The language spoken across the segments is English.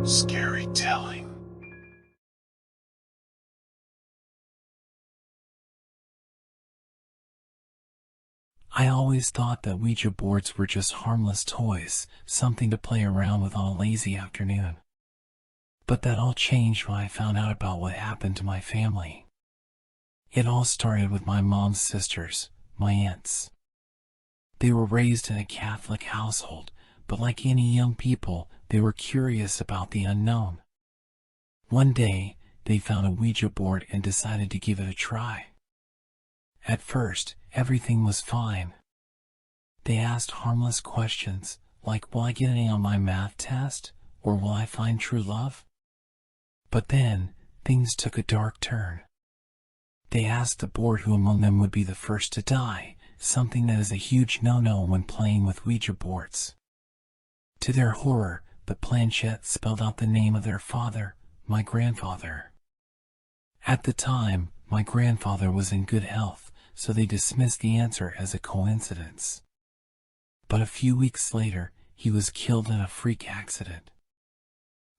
Scary telling. I always thought that Ouija boards were just harmless toys, something to play around with on a lazy afternoon. But that all changed when I found out about what happened to my family. It all started with my mom's sisters, my aunts. They were raised in a Catholic household, but like any young people, they were curious about the unknown. One day, they found a Ouija board and decided to give it a try. At first, everything was fine. They asked harmless questions, like, will I get an A on my math test, or will I find true love? But then, things took a dark turn. They asked the board who among them would be the first to die, something that is a huge no-no when playing with Ouija boards. To their horror, the planchette spelled out the name of their father, my grandfather. At the time, my grandfather was in good health, so they dismissed the answer as a coincidence. But a few weeks later, he was killed in a freak accident.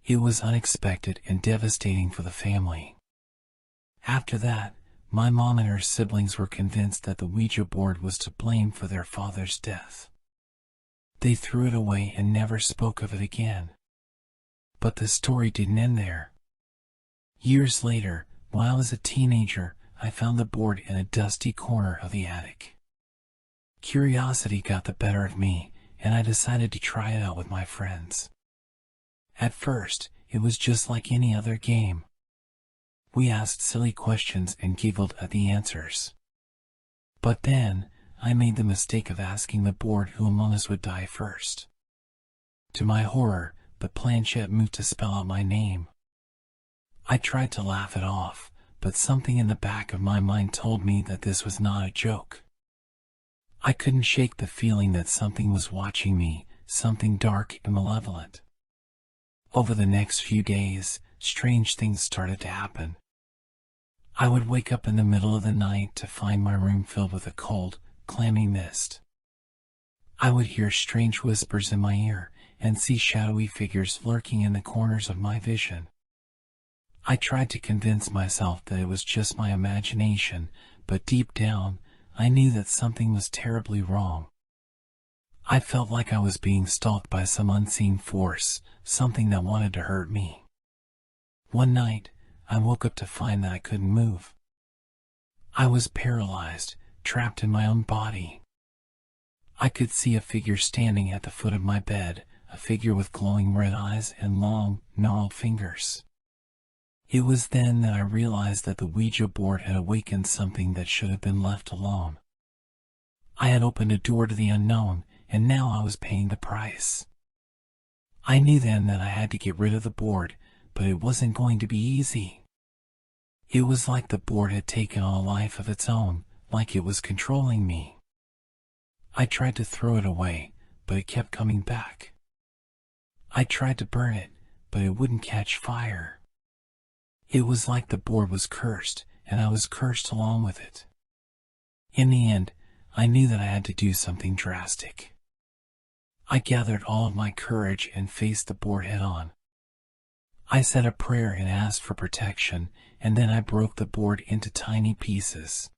It was unexpected and devastating for the family. After that, my mom and her siblings were convinced that the Ouija board was to blame for their father's death. They threw it away and never spoke of it again. But the story didn't end there. Years later, while I was a teenager, I found the board in a dusty corner of the attic. Curiosity got the better of me, and I decided to try it out with my friends. At first, it was just like any other game. We asked silly questions and giggled at the answers. But then, I made the mistake of asking the board who among us would die first. To my horror, the planchette moved to spell out my name. I tried to laugh it off, but something in the back of my mind told me that this was not a joke. I couldn't shake the feeling that something was watching me, something dark and malevolent. Over the next few days, strange things started to happen. I would wake up in the middle of the night to find my room filled with a cold, clammy mist. I would hear strange whispers in my ear and see shadowy figures lurking in the corners of my vision. I tried to convince myself that it was just my imagination, but deep down, I knew that something was terribly wrong. I felt like I was being stalked by some unseen force, something that wanted to hurt me. One night, I woke up to find that I couldn't move. I was paralyzed, trapped in my own body. I could see a figure standing at the foot of my bed, a figure with glowing red eyes and long, gnarled fingers. It was then that I realized that the Ouija board had awakened something that should have been left alone. I had opened a door to the unknown, and now I was paying the price. I knew then that I had to get rid of the board, but it wasn't going to be easy. It was like the board had taken on a life of its own, like it was controlling me. I tried to throw it away, but it kept coming back. I tried to burn it, but it wouldn't catch fire. It was like the board was cursed, and I was cursed along with it. In the end, I knew that I had to do something drastic. I gathered all of my courage and faced the board head on. I said a prayer and asked for protection, and then I broke the board into tiny pieces.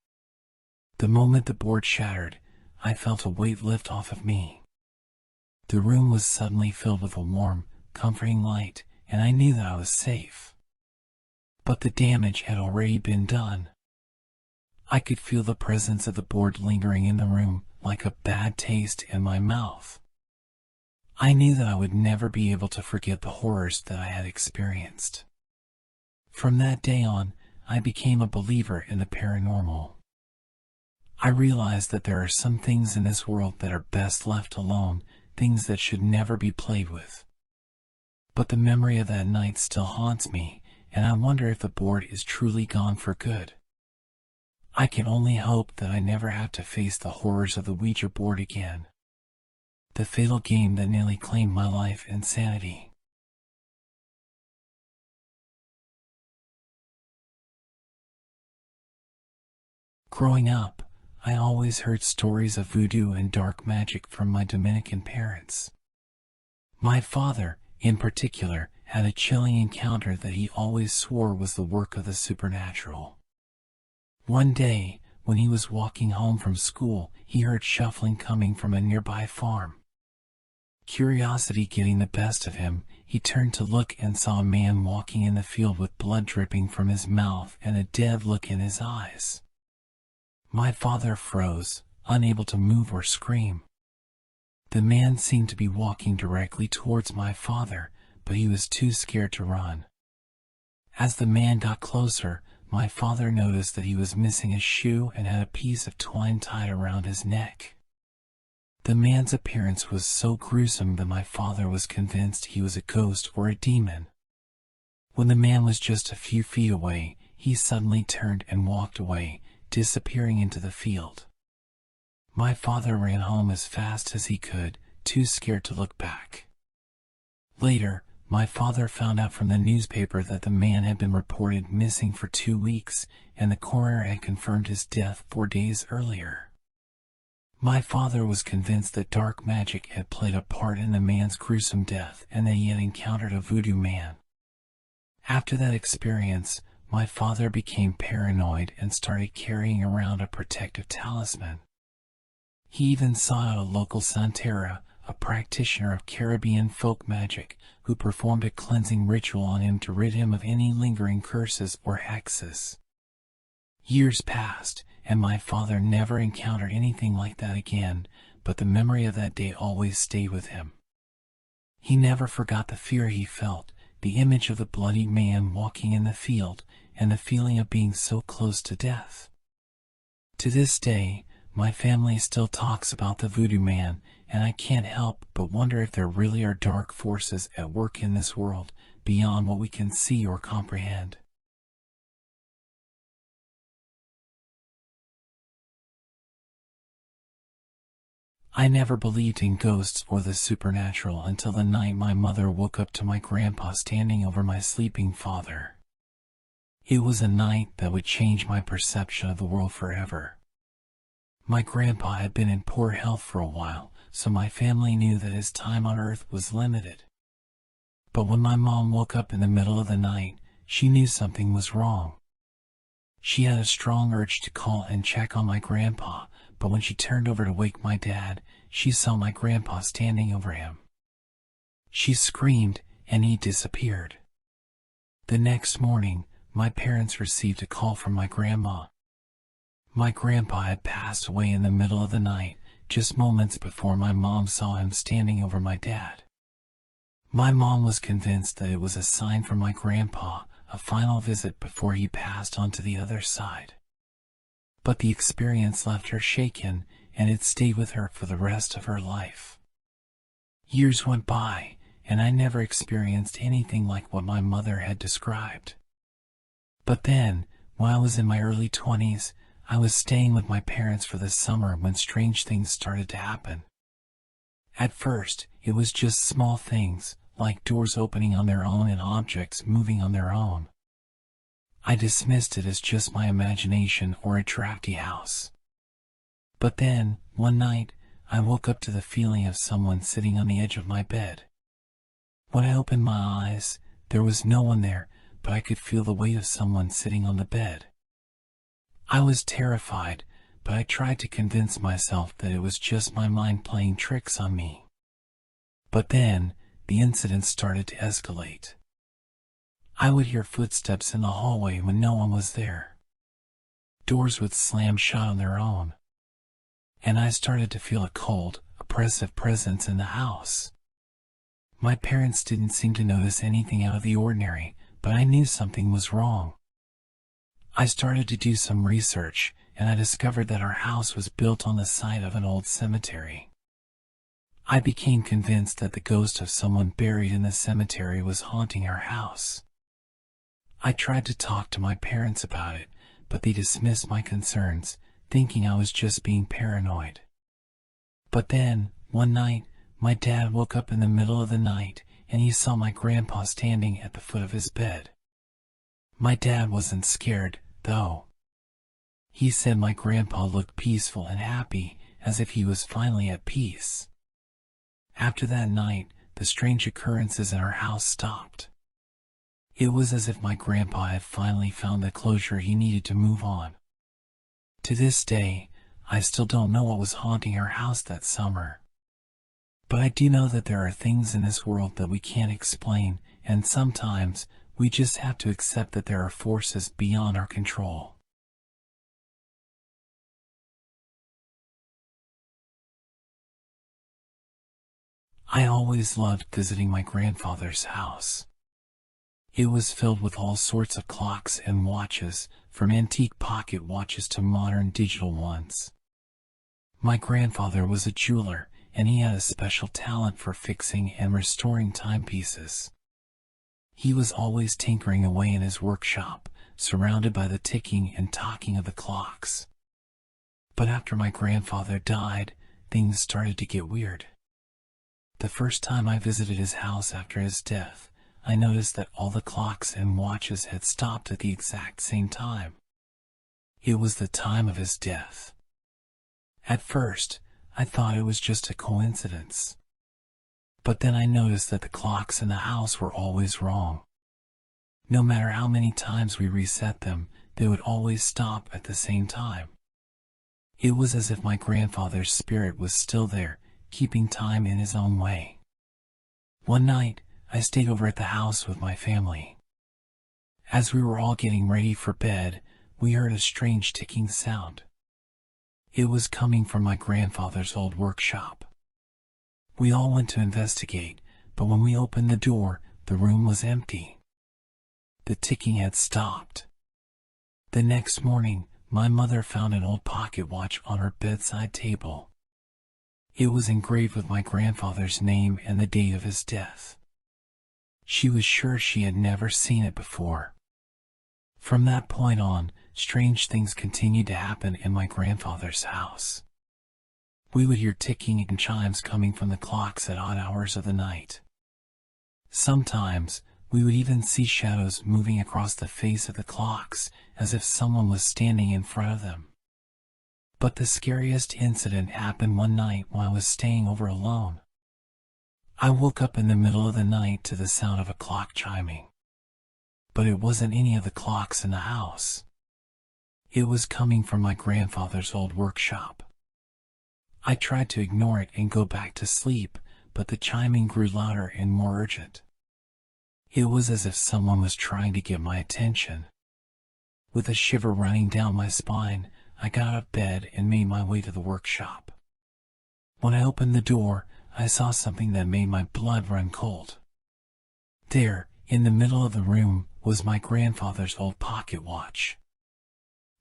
The moment the board shattered, I felt a weight lift off of me. The room was suddenly filled with a warm, comforting light, and I knew that I was safe. But the damage had already been done. I could feel the presence of the board lingering in the room, like a bad taste in my mouth. I knew that I would never be able to forget the horrors that I had experienced. From that day on, I became a believer in the paranormal. I realized that there are some things in this world that are best left alone, things that should never be played with. But the memory of that night still haunts me, and I wonder if the board is truly gone for good. I can only hope that I never have to face the horrors of the Ouija board again. The fatal game that nearly claimed my life and sanity. Growing up, I always heard stories of voodoo and dark magic from my Dominican parents. My father, in particular, had a chilling encounter that he always swore was the work of the supernatural. One day, when he was walking home from school, he heard shuffling coming from a nearby farm. Curiosity getting the best of him, he turned to look and saw a man walking in the field with blood dripping from his mouth and a dead look in his eyes. My father froze, unable to move or scream. The man seemed to be walking directly towards my father, but he was too scared to run. As the man got closer, my father noticed that he was missing a shoe and had a piece of twine tied around his neck. The man's appearance was so gruesome that my father was convinced he was a ghost or a demon. When the man was just a few feet away, he suddenly turned and walked away, disappearing into the field. My father ran home as fast as he could, too scared to look back. Later, my father found out from the newspaper that the man had been reported missing for 2 weeks, and the coroner had confirmed his death 4 days earlier. My father was convinced that dark magic had played a part in the man's gruesome death and that he had encountered a voodoo man. After that experience, my father became paranoid and started carrying around a protective talisman. He even sought out a local santera, a practitioner of Caribbean folk magic, who performed a cleansing ritual on him to rid him of any lingering curses or hexes. Years passed, and my father never encountered anything like that again, but the memory of that day always stayed with him. He never forgot the fear he felt, the image of the bloody man walking in the field, and the feeling of being so close to death. To this day, my family still talks about the voodoo man, and I can't help but wonder if there really are dark forces at work in this world, beyond what we can see or comprehend. I never believed in ghosts or the supernatural until the night my mother woke up to my grandpa standing over my sleeping father. It was a night that would change my perception of the world forever. My grandpa had been in poor health for a while, so my family knew that his time on earth was limited. But when my mom woke up in the middle of the night, she knew something was wrong. She had a strong urge to call and check on my grandpa, but when she turned over to wake my dad, she saw my grandpa standing over him. She screamed, and he disappeared. The next morning, my parents received a call from my grandma. My grandpa had passed away in the middle of the night, just moments before my mom saw him standing over my dad. My mom was convinced that it was a sign from my grandpa, a final visit before he passed on to the other side. But the experience left her shaken, and it stayed with her for the rest of her life. Years went by, and I never experienced anything like what my mother had described. But then, while I was in my early 20s, I was staying with my parents for the summer when strange things started to happen. At first, it was just small things, like doors opening on their own and objects moving on their own. I dismissed it as just my imagination or a drafty house. But then, one night, I woke up to the feeling of someone sitting on the edge of my bed. When I opened my eyes, there was no one there, but I could feel the weight of someone sitting on the bed. I was terrified, but I tried to convince myself that it was just my mind playing tricks on me. But then, the incident started to escalate. I would hear footsteps in the hallway when no one was there. Doors would slam shut on their own. And I started to feel a cold, oppressive presence in the house. My parents didn't seem to notice anything out of the ordinary, but I knew something was wrong. I started to do some research, and I discovered that our house was built on the site of an old cemetery. I became convinced that the ghost of someone buried in the cemetery was haunting our house. I tried to talk to my parents about it, but they dismissed my concerns, thinking I was just being paranoid. But then, one night, my dad woke up in the middle of the night, and he saw my grandpa standing at the foot of his bed. My dad wasn't scared, though. He said my grandpa looked peaceful and happy, as if he was finally at peace. After that night, the strange occurrences in our house stopped. It was as if my grandpa had finally found the closure he needed to move on. To this day, I still don't know what was haunting our house that summer. But I do know that there are things in this world that we can't explain, and sometimes we just have to accept that there are forces beyond our control. I always loved visiting my grandfather's house. It was filled with all sorts of clocks and watches, from antique pocket watches to modern digital ones. My grandfather was a jeweler, and he had a special talent for fixing and restoring timepieces. He was always tinkering away in his workshop, surrounded by the ticking and talking of the clocks. But after my grandfather died, things started to get weird. The first time I visited his house after his death, I noticed that all the clocks and watches had stopped at the exact same time. It was the time of his death. At first, I thought it was just a coincidence. But then I noticed that the clocks in the house were always wrong. No matter how many times we reset them, they would always stop at the same time. It was as if my grandfather's spirit was still there, keeping time in his own way. One night, I stayed over at the house with my family. As we were all getting ready for bed, we heard a strange ticking sound. It was coming from my grandfather's old workshop. We all went to investigate, but when we opened the door, the room was empty. The ticking had stopped. The next morning, my mother found an old pocket watch on her bedside table. It was engraved with my grandfather's name and the date of his death. She was sure she had never seen it before. From that point on, strange things continued to happen in my grandfather's house. We would hear ticking and chimes coming from the clocks at odd hours of the night. Sometimes, we would even see shadows moving across the face of the clocks, as if someone was standing in front of them. But the scariest incident happened one night while I was staying over alone. I woke up in the middle of the night to the sound of a clock chiming. But it wasn't any of the clocks in the house. It was coming from my grandfather's old workshop. I tried to ignore it and go back to sleep, but the chiming grew louder and more urgent. It was as if someone was trying to get my attention. With a shiver running down my spine, I got out of bed and made my way to the workshop. When I opened the door, I saw something that made my blood run cold. There, in the middle of the room, was my grandfather's old pocket watch.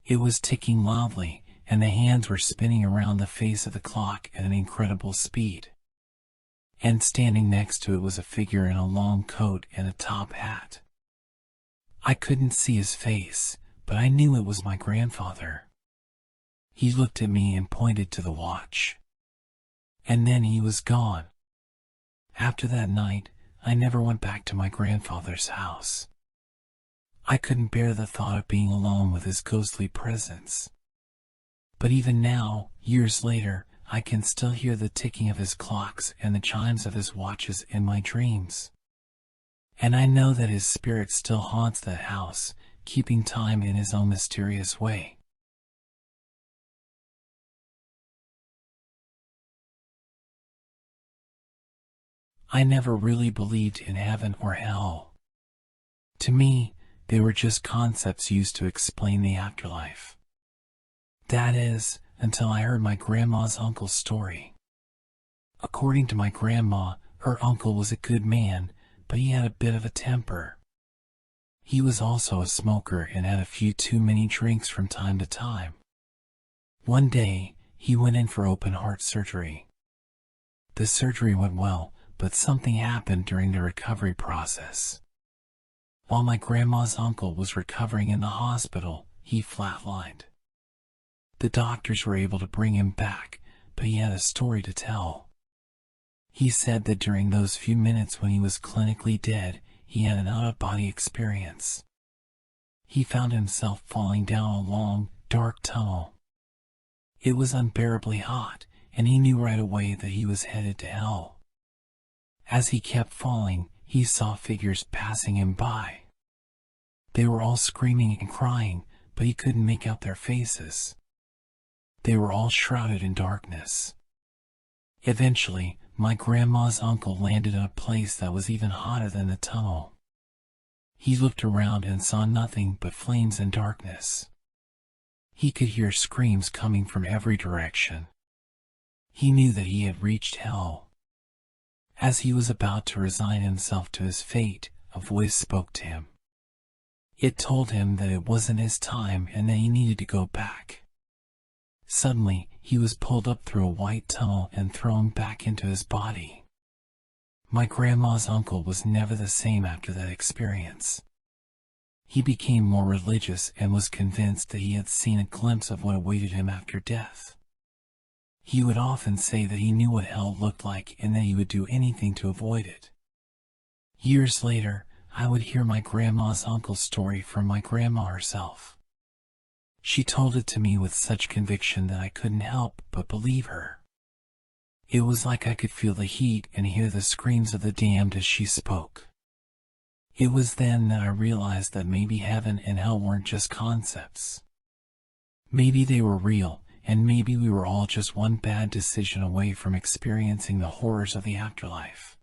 It was ticking loudly, and the hands were spinning around the face of the clock at an incredible speed. And standing next to it was a figure in a long coat and a top hat. I couldn't see his face, but I knew it was my grandfather. He looked at me and pointed to the watch. And then he was gone. After that night, I never went back to my grandfather's house. I couldn't bear the thought of being alone with his ghostly presence. But even now, years later, I can still hear the ticking of his clocks and the chimes of his watches in my dreams. And I know that his spirit still haunts that house, keeping time in his own mysterious way. I never really believed in heaven or hell. To me, they were just concepts used to explain the afterlife. That is, until I heard my grandma's uncle's story. According to my grandma, her uncle was a good man, but he had a bit of a temper. He was also a smoker and had a few too many drinks from time to time. One day, he went in for open heart surgery. The surgery went well, but something happened during the recovery process. While my grandma's uncle was recovering in the hospital, he flatlined. The doctors were able to bring him back, but he had a story to tell. He said that during those few minutes when he was clinically dead, he had an out-of-body experience. He found himself falling down a long, dark tunnel. It was unbearably hot, and he knew right away that he was headed to hell. As he kept falling, he saw figures passing him by. They were all screaming and crying, but he couldn't make out their faces. They were all shrouded in darkness. Eventually, my grandma's uncle landed in a place that was even hotter than the tunnel. He looked around and saw nothing but flames and darkness. He could hear screams coming from every direction. He knew that he had reached hell. As he was about to resign himself to his fate, a voice spoke to him. It told him that it wasn't his time and that he needed to go back. Suddenly, he was pulled up through a white tunnel and thrown back into his body. My grandma's uncle was never the same after that experience. He became more religious and was convinced that he had seen a glimpse of what awaited him after death. He would often say that he knew what hell looked like and that he would do anything to avoid it. Years later, I would hear my grandma's uncle's story from my grandma herself. She told it to me with such conviction that I couldn't help but believe her. It was like I could feel the heat and hear the screams of the damned as she spoke. It was then that I realized that maybe heaven and hell weren't just concepts. Maybe they were real, and maybe we were all just one bad decision away from experiencing the horrors of the afterlife.